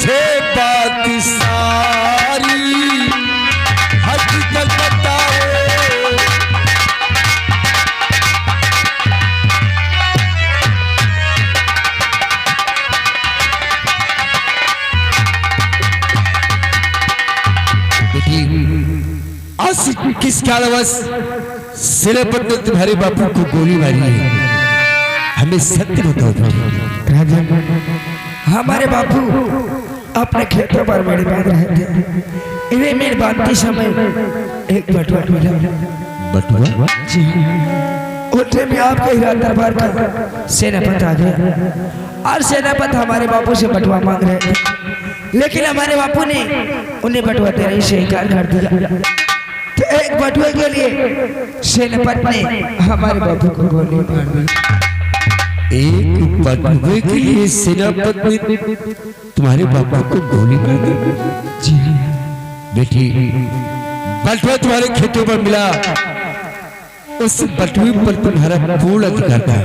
मुझे बात सारी हकीकत बताओ। आज किस कारणवश सेनापति ने तुम्हारे बापू को गोली मारी है? हमें सत्य बताओ। राजन, हमारे बापू अपने खेतों पर मेरे बांध रहे थे। इन्हें मेरे बांधते समय एक बटुआ मिला। बटुआ? जी। उतने में आपके हीरा दरबार का सेनापति आ गया और सेनापति हमारे बापू से बटुआ मांग रहे थे, लेकिन हमारे बापू ने उन्हें बटुआ देने से इनकार कर दिया। तो एक बटुए के लिए सेनापति ने हमारे बापू को गोली मार दी। एक बटुए के लिए सेनापति ने तुम्हारे बापू को गोली मार दी? जी बेटी, बटुआ तुम्हारे खेतों पर मिला, उस बटुए पर तुम्हारा पूर्ण अधिकार था।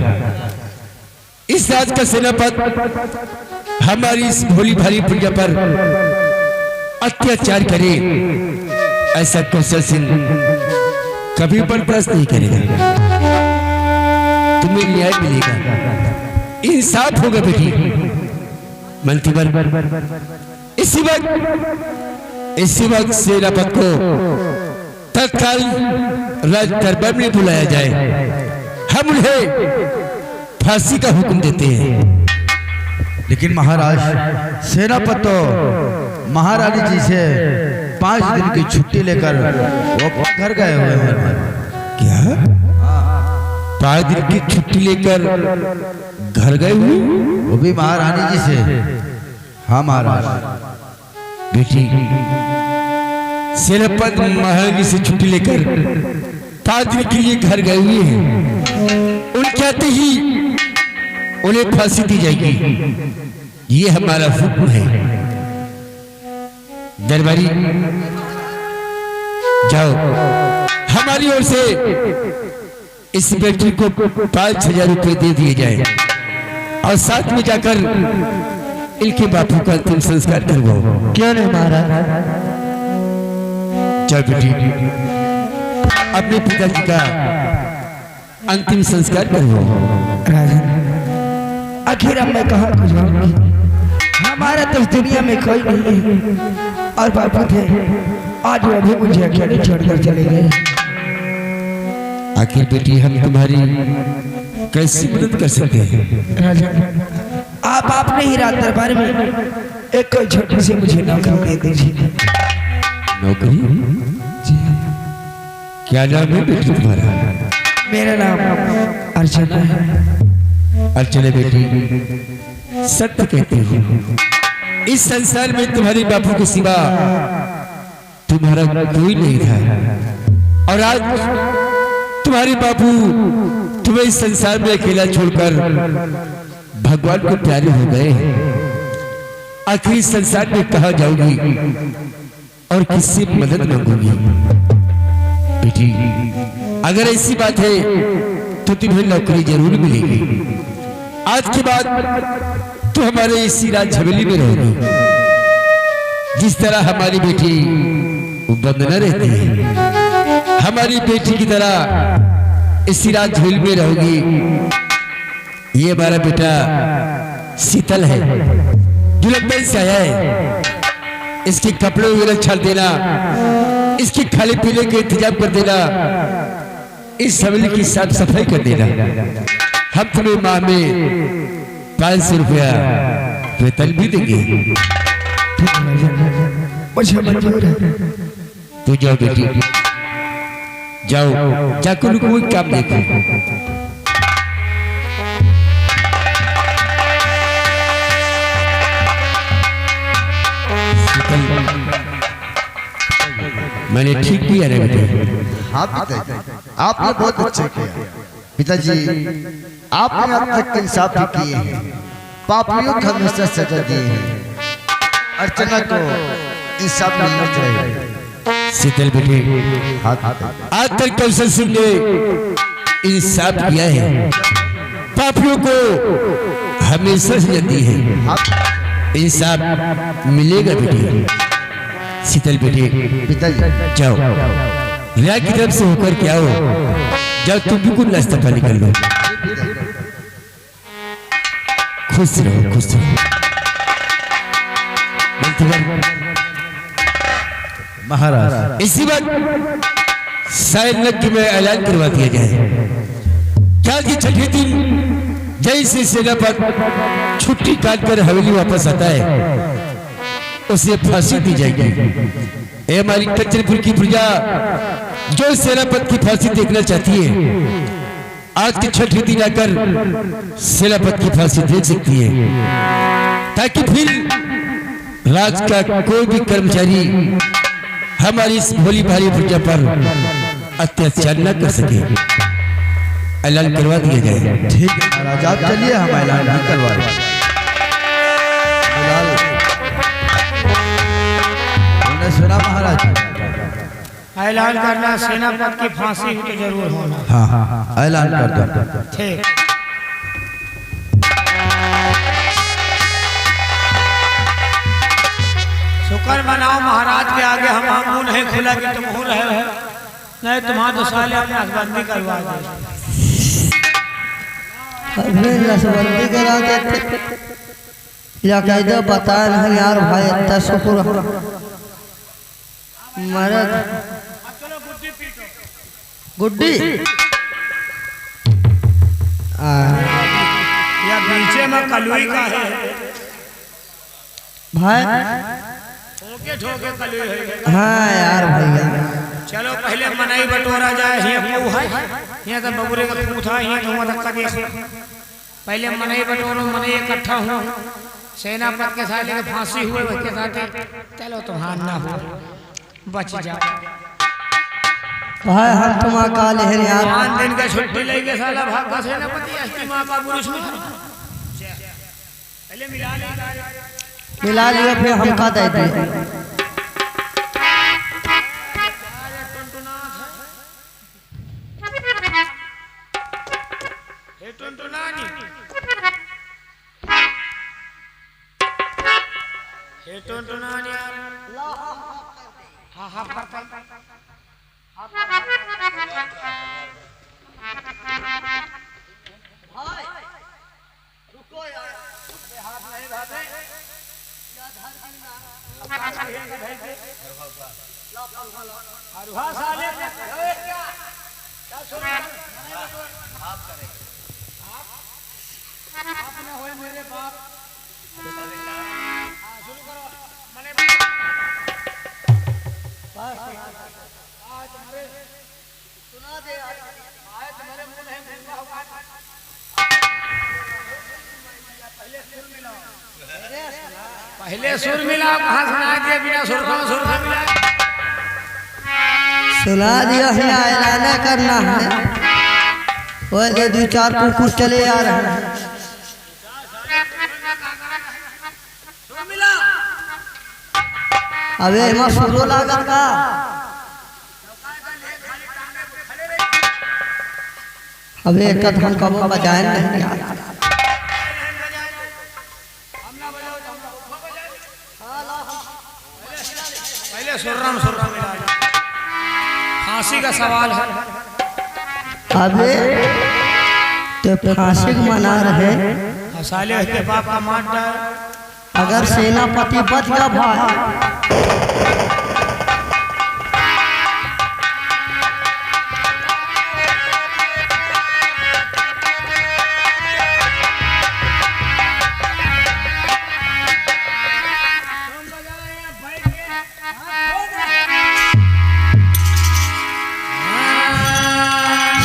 इस राज का सेनापति हमारी इस भोली भाली प्रजा पर अत्याचार करे, ऐसा कौशल सिंह कभी बर्दाश्त नहीं करेगा। तुम्हें न्याय मिलेगा, इंसाफ होगा बेटी। मंत्रीवर, इसी वक्त सेनापति को तत्काल राज दरबार में बुलाया जाए। हम उन्हें फांसी का हुक्म देते हैं। लेकिन महाराज, सेनापति तो महारानी जी से 5 दिन की छुट्टी लेकर वो घर गए हुए हैं। क्या? 5 दिन की छुट्टी लेकर घर गए हुए? वो भी महारानी जी से। हाँ महाराज। बेटी, सेनापति महारानी से छुट्टी लेकर 5 दिन के लिए घर गए हुए हैं। उनके आते ही उन्हें फांसी दी जाएगी, ये हमारा हुक्म है। दरबारी, जाओ, हमारी ओर से इस बेटी को 5,000 रुपए दे दिए जाए और साथ में जाकर इनके बापू का अंतिम संस्कार करवाओ। क्यों नहीं महाराज? चल बेटी, अपने पिताजी का अंतिम संस्कार करवाओ। राजन, आखिर अब मैं कहाँ को जाऊंगी? हमारा तो इस दुनिया में कोई नहीं है और बापू थे, आज वो भी मुझे अकेले छोड़कर चले गए। आखिर बेटी, हम तुम्हारी कैसी मदद कर सकते हैं? राजन, आप अपने ही राज दरबार में एक कोई छोटी सी मुझे नौकरी दे दीजिए। नौकरी? जी। क्या नाम है बेटी तुम्हारा? मेरा नाम अर्चना है। अर्चना बेटी, सत्य कहती हूँ, इस संसार में तुम्हारे बापू के सिवा तुम्हारा कोई नहीं था, और आज तुम्हारे बापू तुम्हें इस संसार में अकेला छोड़कर भगवान को प्यारे हो गए। आखिर इस संसार में कहाँ जाओगी और किससे मदद मांगोगी? बेटी, अगर ऐसी बात है तो तुम्हें नौकरी जरूर मिलेगी। आज के बाद तो हमारे इसी राज झवेली में रहोगी, जिस तरह हमारी बेटी वंदना रहती है। हमारी बेटी की तरह इसी राज झवेली में रहोगी। ये हमारा बेटा शीतल है, जो लंदन से आया है। इसके कपड़े वगैरह छाल देना, इसके खाने पीने का इंतजाम कर देना, इस हवेली की साफ सफाई कर देना। हम तुम्हें माह में 500 रुपया वेतन भी देंगे। मुझे मंजूर है। तो जाओ बेटी, जाओ, जाकर कोई काम देखो। मैंने ठीक किया रे बेटे। हाँ पिताजी, आपने बहुत अच्छा किया। पिताजी, आपने अब तक इंसाफ भी किए हैं, पापियों को हमेशा सजा दी है। अर्चना को इंसाफ मिलना चाहिए। शीतल बेटे, आज तक कौशल सिंह ने इंसाफ किया है, पापियों को हमेशा सजा दी है। इंसाफ मिलेगा बेटे। शीतल बेटे पिताजी जाओ, रिया की तरफ से होकर के आओ, जाओ तुम भी कुछ नाश्ता पानी कर लो। खुश रहो, खुश रहो। महाराज इसी बात शायद नक्की में ऐलान करवा दिया जाए, क्या कि छठे दिन जैसे सेनापत छुट्टी काटकर हवेली वापस आता है उसे फांसी दी जाएगी। ए हमारी कच्चरपुर की प्रजा जो सेनापत की फांसी देखना चाहती है, आज के छठे दिन आकर सेनापत की फांसी देख सकती है, ताकि फिर राज का कोई भी कर्मचारी हमारी इस भोली भाली प्रजा पर अत्याचार न कर सके। ऐलान करवा दिया जाए। ठीक है महाराज, आप चलिए, हम ऐलान नहीं करवा रहे। तुमने सुना महाराज? ऐलान करना सेनापति की फांसी तो जरूर होना। हाँ हाँ, ऐलान कर दो। ठीक। शुक्र मनाओ महाराज के आगे हम मुंह नहीं खुला कि तुम हो रहे हो, नहीं तुम्हारा तो साले अपना नसबंदी करवा दे। अबे नसबंदी करा देते या कहते बता नहीं यार भाई, इतना शुक्र मरद गुड्डी या पीछे में कलुई का है भाई। ठोके ठोके कलुई है। हाँ यार भैया, चलो पहले मनाई बटोरा जाए। यहाँ तो बबुरे का पूछा, यहाँ तो धक्का दिया। पहले मनाई बटोरो, मनाई इकट्ठा हो, सेनापति के साथ लेके फांसी हुए उसके साथ। चलो तुम्हारा ना हो, बच जाओ भाई हम तुम्हारा काले हैं यार। 5 दिन का छुट्टी लेके साला भागा सेनापति अष्टी माँ का पुरुष में पहले मिला लिया, फिर हम का दे दिए। पहले सुर मिला, कहाँ सुना दिया बिना सुर का मिला। सुना दिया है, ऐलान करना है। वो 2-4 कुकुर चले आ रहे हैं। अबे मां सुरो लागत का अबे एक हम कब बजाए नहीं यार। पहले सुर्राम मिला। फांसी का सवाल है। अबे तो फांसी मना रहे, साले के बाप का मार डाल। अगर सेनापति बच गया भाई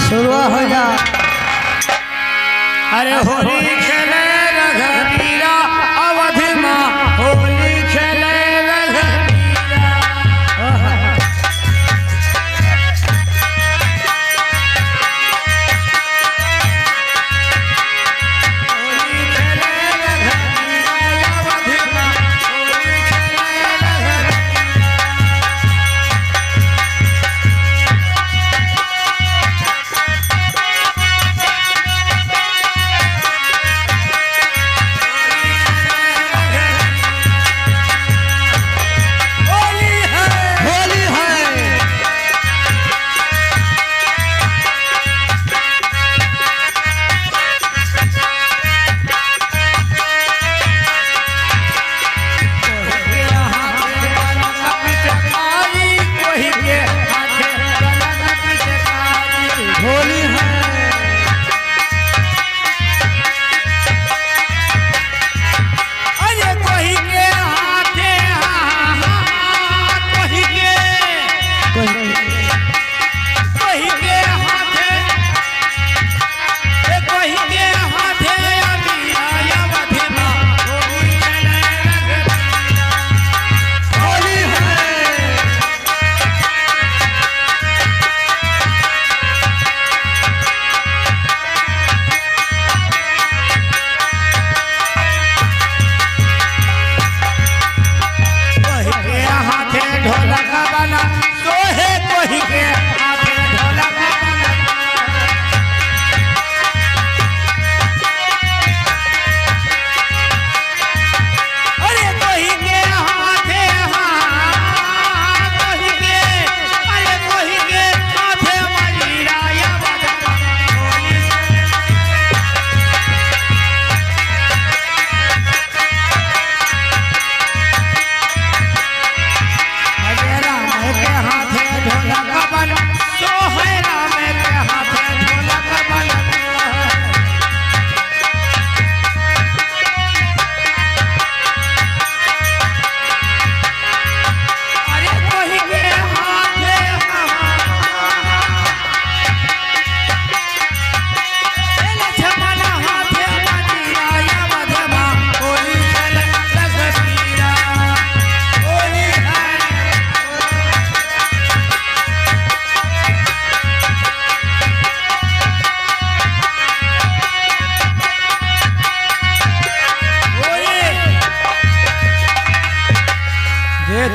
शुरू हो जा। अरे होली खेले रघुवीरा अवधि माँ, होली खेले रघुवीरा।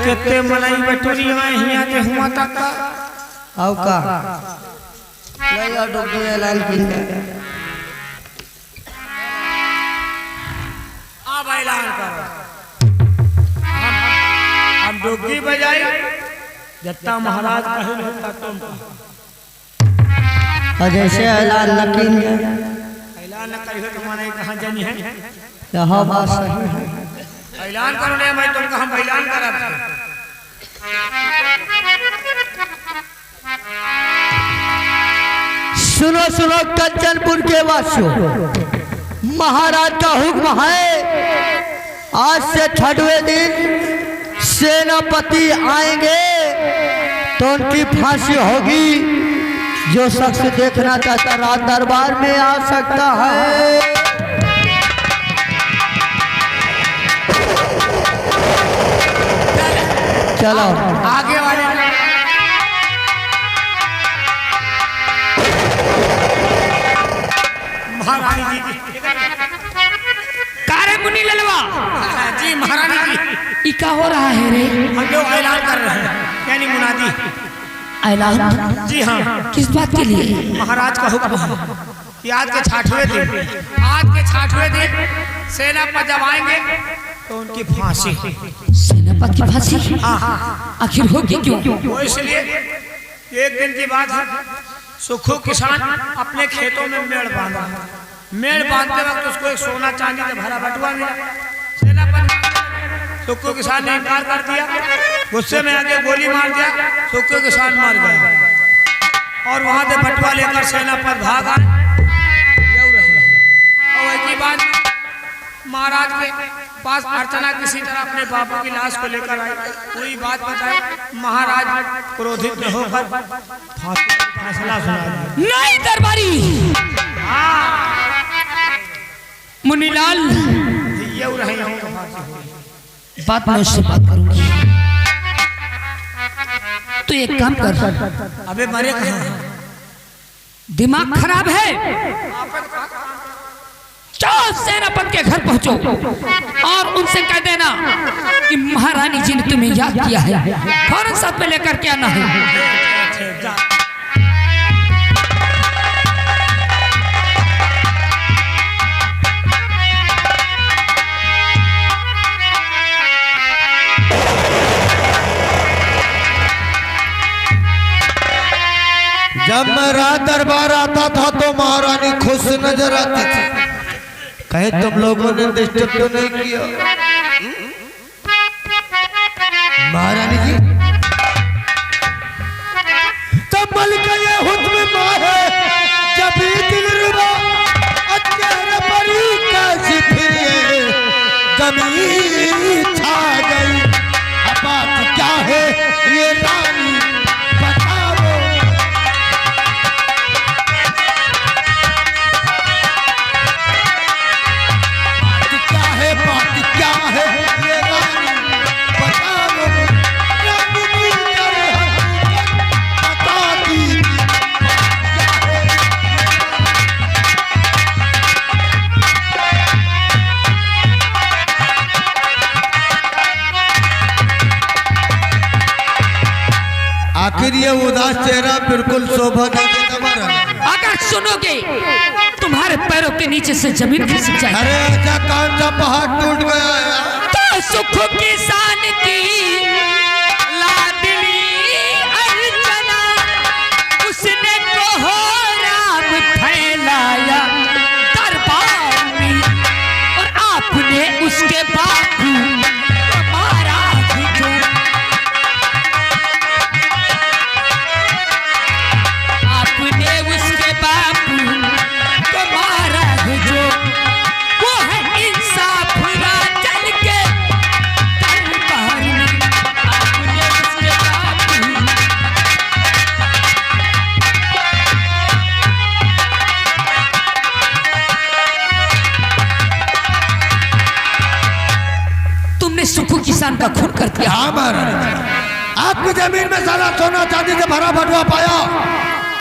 कितने मलाई बटोरी में हिया के हुआ तक का आओ का ले आ डोगी ऐलान किया अब ऐलान करो हम डोगी बजाई जत्ता महाराज कहे रहता तुम और जैसे ऐलान न किया ऐलान न करियो तो माने कहां जानी है यह बात सही है ऐलान करो ले मैं तुमको हम ऐलान करब सुनो सुनो कंचनपुर के वासियों महाराज का हुक्म है आज से 6वें दिन सेनापति आएंगे तो उनकी फांसी होगी जो शख्स देखना चाहता राज दरबार में आ सकता है चलो आगे वाले महारानी जी कारे मुनि ललवा जी महारानी जी ई का हो रहा है रे? हम लोग ऐलान कर रहे हैं यानी मुनादी ऐलान जी हाँ किस बात के लिए? महाराज का हुक्म है कि आज के 6वें दिन सेना पर जब आएंगे तो उनकी फांसी सेनापति की फांसी आखिर होगी क्यों? वो इसलिए एक दिन की बात है सुखू किसान अपने खेतों में मेड़ बांधते वक्त उसको एक सोना चांदी का भरा बटुआ मिला सेनापति सुखू किसान ने इनकार कर दिया गुस्से में आके गोली मार दिया सुखू किसान मर गया और वहां से बटुआ लेकर सेना पर भाग आए और एक ही बात महाराज के पास अर्चना किसी तरह अपने बाबू की लाश को लेकर आई पूरी बात बताई महाराज क्रोधित होकर फैसला सुना नहीं दरबारी मुनीलाल ये रहे बात मैं उससे बात करूंगी तो एक काम कर अबे मरे कहाँ दिमाग खराब है चलो सेनापति के घर पहुंचो और उनसे कह देना कि महारानी जी ने तुम्हें याद किया है फौरन साथ में लेकर के आना है जब मेरा दरबार आता था तो महारानी खुश नजर आती थी कहे तुम लोगों ने डिस्टर्ब तो नहीं किया महारानी जी तब मलिका ये हुक्म मारे जब भी दिल रुबा चेहरे पर ही कैसी फिर कमी छा गई अब बात क्या है ये रानी आखिर ये उदास चेहरा बिल्कुल शोभा नहीं देता महाराज अगर सुनोगे तुम्हारे पैरों के नीचे से जमीन खिसक जाएगी अरे ऐसा कौन सा पहाड़ टूट गया है तो सुख किसान की लाडली अर्चना उसने कोहराम फैलाया दरबार में और आपने उसके बापू को मारा जो आपने उसके बापू को मारा जो वो है इंसाफ राजन के दरबार में आपने उसके बापू तुमने सुखू किसान का खून कर दिया। हाँ महाराज आपकी जमीन में सारा सोना चांदी से भरा बटुआ पाया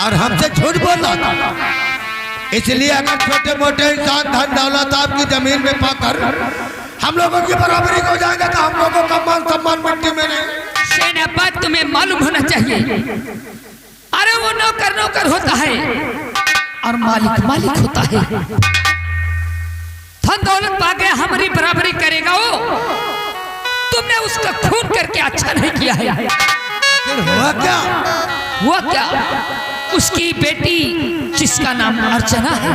और हमसे झूठ बोल रहा था इसलिए अगर छोटे मोटे इंसान धन दौलत आपकी जमीन में पाकर हम लोगों की बराबरी हो जाएगा तो हम लोगों का मान सम्मान मिट्टी में नहीं चाहिए। अरे वो नौकर नौकर होता है और मालिक मालिक होता है। धन दौलत पाके हमारी बराबरी करेगा वो, तुमने उसका खून करके अच्छा नहीं किया है। हुआ क्या? हुआ क्या? उसकी बेटी जिसका नाम अर्चना है,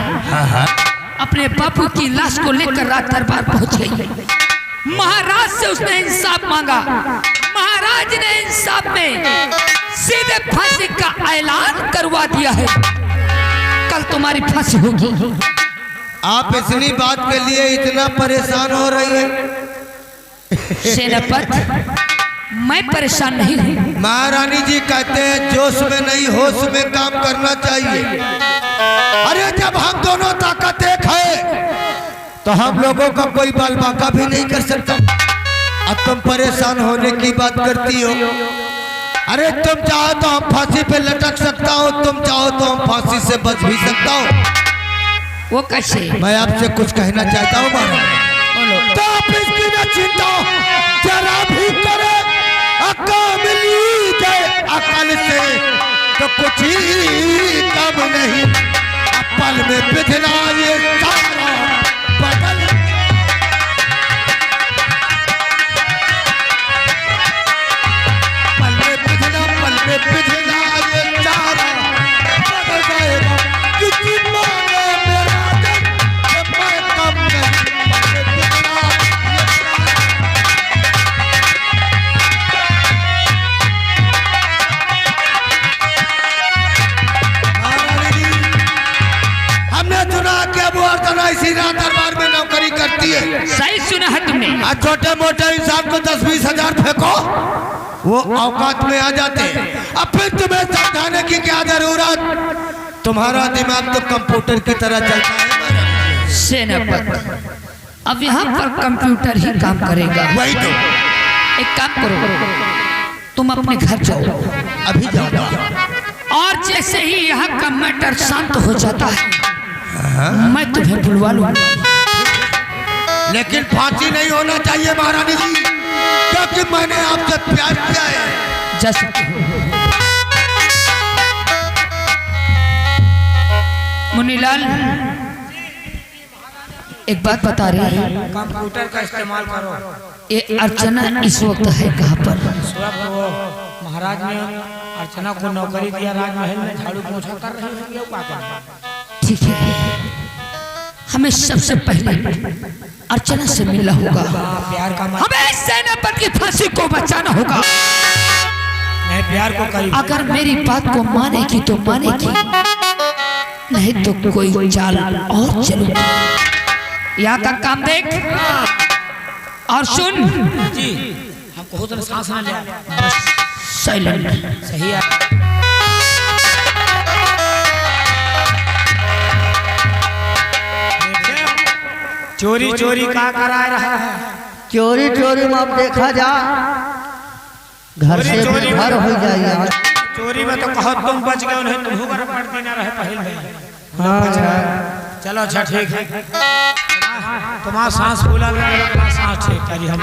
अपने बापू की लाश को लेकर रात दरबार पहुंच गई। महाराज से उसने इंसाफ मांगा। महाराज ने इंसाफ में सीधे फांसी का ऐलान करवा दिया है। कल तुम्हारी फांसी होगी। आप इतनी बात के लिए इतना परेशान हो रही हैं? सेनापति, मैं परेशान नहीं हूँ। महारानी जी कहते हैं जोश में नहीं होश में काम करना चाहिए। अरे जब हम दोनों ताकत एक है तो हम लोगों का कोई बाल बांका भी नहीं कर सकता। अब तुम परेशान होने की बात करती हो। अरे तुम चाहो तो हम फांसी पे लटक सकता हूँ, तुम चाहो तो हम फांसी से बच भी सकता हूँ। वो कैसे? मैं आपसे कुछ कहना चाहता हूँ महाराज। तो आप इसकी न चिंता जरा भी करे, अकल मिली जाए अकल से तो कुछ ही कम नहीं। पल में बिधना ये सारा बदल। पल में बिधना ये सारा बदल जाएगा। किसी माने मेरा जब मैं कम नहीं। पल में बिधना इसी रात दरबार में नौकरी करती है। सही सुना है तुमने। आज छोटे मोटे इंसान को 10-20 हजार फेंको, वो औकात में आ जाते हैं। अब फिर तुम्हें समझाने की क्या जरूरत? तुम्हारा दिमाग तो कंप्यूटर की तरह चलता है। सेनापति, अब यहाँ पर कंप्यूटर ही काम करेगा। वही तो। एक काम करो, तुम अपने घर जाओ। अभी जाओ। और जैसे ही यहाँ का मैटर शांत हो जाता है, मैं तुम्हें बुलवा लूँ। लेकिन फांसी नहीं होना चाहिए महारानी जी, क्योंकि मैंने आपसे प्यार किया है। जैसे मुनीलाल, एक बात बता रही है। कंप्यूटर का इस्तेमाल करो। ये अर्चना इस वक्त है कहाँ पर? महाराज ने अर्चना को नौकरी दिया, राजमहल में झाड़ू पोछा कर रही है। ठीक है, हमें सबसे पहले अर्चना से मिलना होगा। प्यार का हमें सेनापति की फांसी को बचाना होगा। मैं प्यार को करी। अगर मेरी बात को मानेगी तो मानेगी, नहीं तो कोई चाल और चलेगी। यहाँ का काम देख और सुन। जी, हमको हो तो सांस ना ले। बस साइलेंट। सही है। चोरी चोरी का करा रहा है? चोरी चोरी में अब देखा जा, घर से चोरी घर हो जाएगा। चोरी में तो कहो तुम बच गए, उन्हें तुम घर पड़ देना रहे पहले। हाँ, चलो अच्छा ठीक है। तुम्हारा सांस फूला, तुम्हारा सांस ठीक करी हम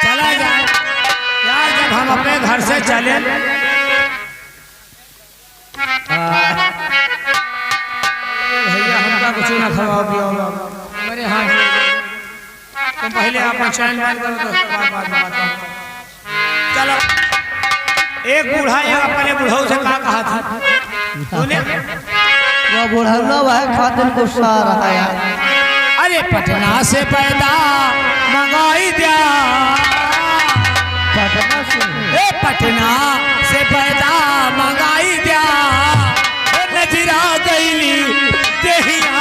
चला जाए यार। जब हम अपने घर से चले, भैया हमका कुछ ना खवाओ पियो मेरे हाथ। तुम पहले आप चैन बैन करो तो बाद में बताओ। चलो, एक बूढ़ा एक अपने बूढ़ों से कहा था तूने? वो बुढ़ा वह खातिर गुस्सा आ रहा है। अरे पटना से पैदा मंगाई दिया, पटना से पटना से पैदा मंगाई दिया, नजरा गईली देहिया।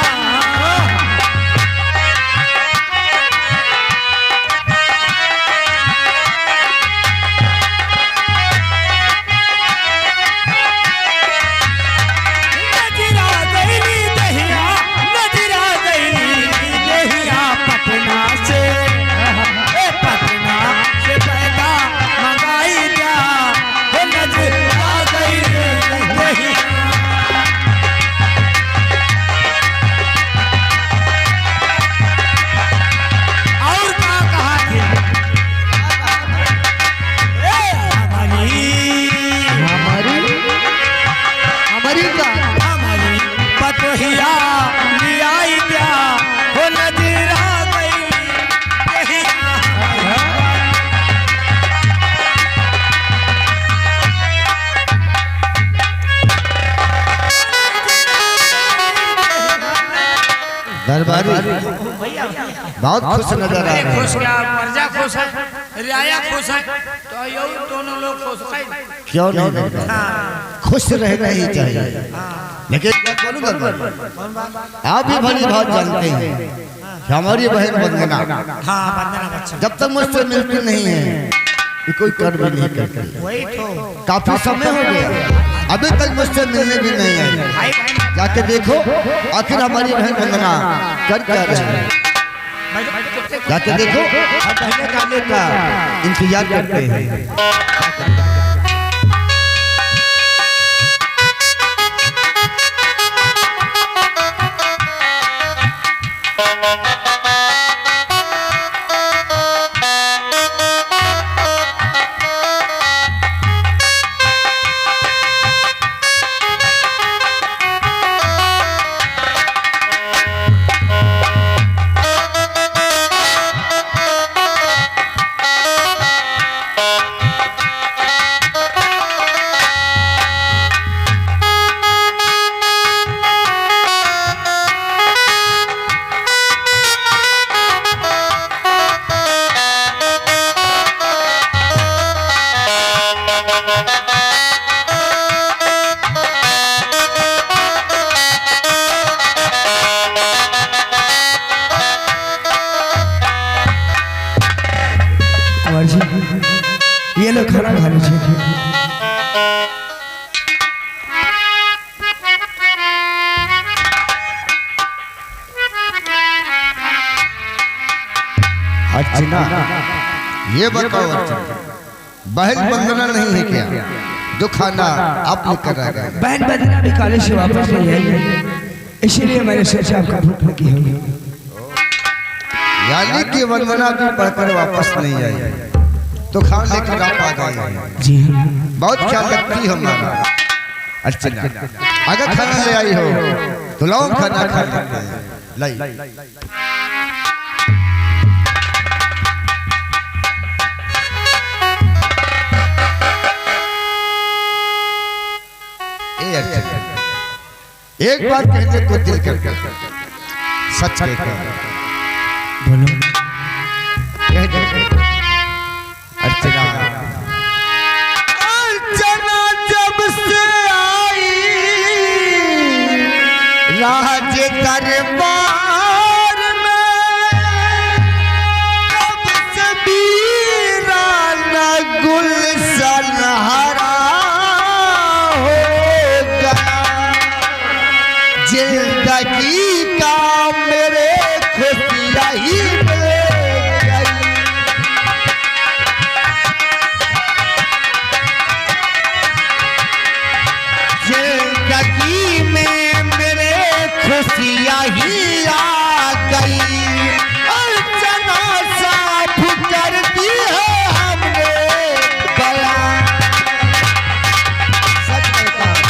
दरबारी बहुत खुश नजर आ रहे खुश हैं। क्या प्रजा खुश है, रियाया खुश है, तो यो दोनों लोग खुश है। क्यों नहीं रहता? खुश रहना ही चाहिए। लेकिन क्या बोलूं दरबारी, आप भी भली बात जानते हैं कि हमारी बहन वंदना हाँ वंदना बच्चा जब तक मुझसे मिलती नहीं है कि कोई कर भी नहीं करती। वही तो काफी समय हो गया अभी तक मुझसे मिलने भी नहीं आई। भाई बहन जाके देखो आखिर हमारी बहन वंदना कर क्या रही है। जाके देखो हम पहले गाने का इंतजार करते हैं। कुंवर जी ये लो खाना खा लीजिए। अर्चना ये बताओ अर्चना बहन वंदना नहीं है क्या जो खाना आप लेकर आ गए? बहन वंदना भी कॉलेज से वापस नहीं आई, इसीलिए मैंने सोचा आपका भूख लगी होगी। यानी कि वंदना भी पढ़कर वापस नहीं आई तो खाना लेकर आप आ गए। जी बहुत ख्याल रखती हमारा अर्चना। अगर खाना ले आई हो तो लाओ खाना खा लेते हैं। लाई एक बार कहने को दिल करता सच कहकर बोलो। कह दे अर्चना। अर्चना जब से आई राज दरबार में तब से वीराना गुलशन हरा जिंदगी का मेरे खुशियाँ ही मिल गई। जिंदगी में मेरे खुशियाँ ही आ गई। अर्चना साफ कर दी है हमने बयां। सच कहता हूं।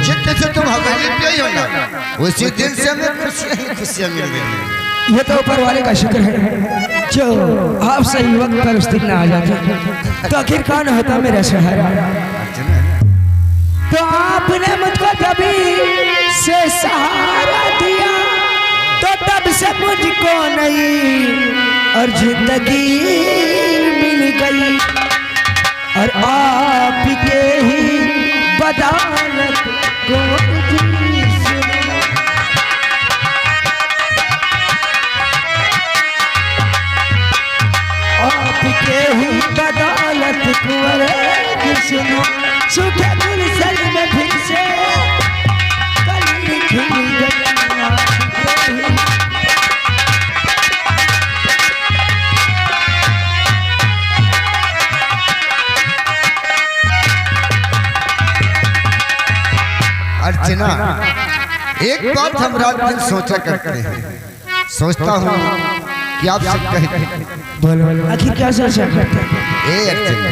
जितने से तुम हवेली पे ही हो ना उसी दिन से हमें खुशियाँ ही खुशियाँ मिल गई। ये तो ऊपर वाले का शुक्र है जो आप सही वक्त पर उस दिन आ जाते, तो आखिर कौन होता मेरा सहारा। तो आपने मुझको कभी से सहारा दिया तो तब से मुझको नहीं और जिंदगी मिल गई। और आपके ही बदौलत को आपके ही बदौलत कुंवर सुनो सूखे गुलशन में फिर से कली खिल गई। अर्चना एक बात हम रात दिन सोचा करते हैं, सोचता हूँ कि आपसे कह बोलो आखिर क्या सोचा करते हैं? ए अर्चना,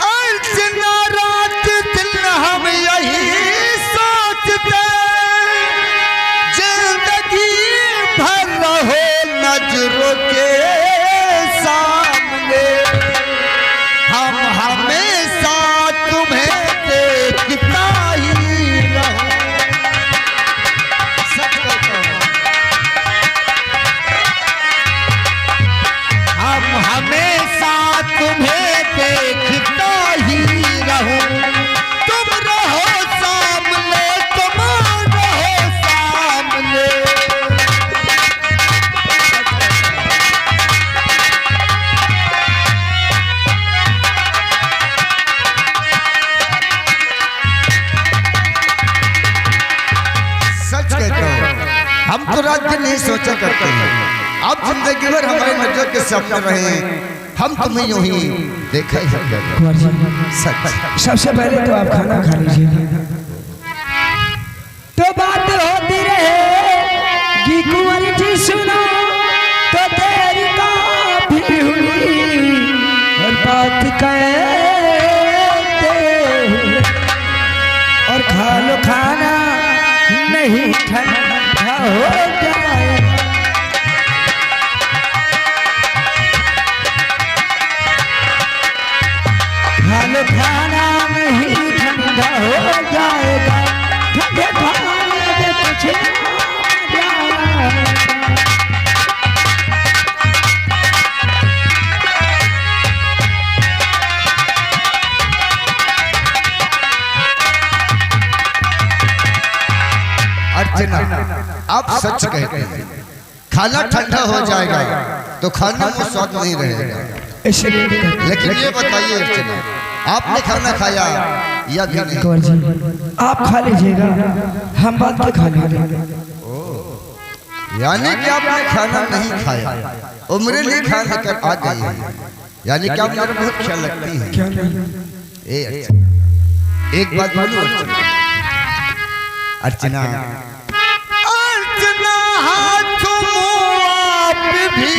अर्चना रात दिन हम यही सोचते जिंदगी भर रहो नजरों के सामने। हमेशा तुम्हें देखता ही रहूं। सच कहता हूं, हम हमेशा तुम्हें देखता ही रहूं। तुम रहो सामने, तुम रहो सामने। सच कहता हूं, हम तो रात दिन नहीं सोचा करते हैं, आप जिंदगी भर हमारे नजर के सामने रहे, हम तुम्हें यूं ही देखा ही करते हैं। कुंवर जी, सच। सबसे पहले तो आप खाना खा लीजिए। तो बात होती रहे कि कुंवर जी सुनो तो देर काफी हुई और बात कहते हुए और खा लो खाना नहीं ठंडा हो जाए। खाना खाना नहीं ठंडा हो जाएगा, ठंडे खाने में कुछ ना जाए। अर्चना, आप सच कहते हैं, खाना ठंडा हो जाएगा तो खाने में स्वाद नहीं रहेगा। इसलिए लेकिन ये बताइए अर्चना, आपने खाना खाया या भी नहीं? कुंवर जी, आप खा लीजिएगा, हम बात के खा लेंगे। यानी कि आपने खाना नहीं खाया और मेरे लिए खाना लेकर आ गई है, यानी कि आप मेरा बहुत ख्याल रखती है। क्या नहीं? ए अर्चना, एक बात बोलूं अर्चना, अर्चना, अर्चना हाथ मुँह आप भी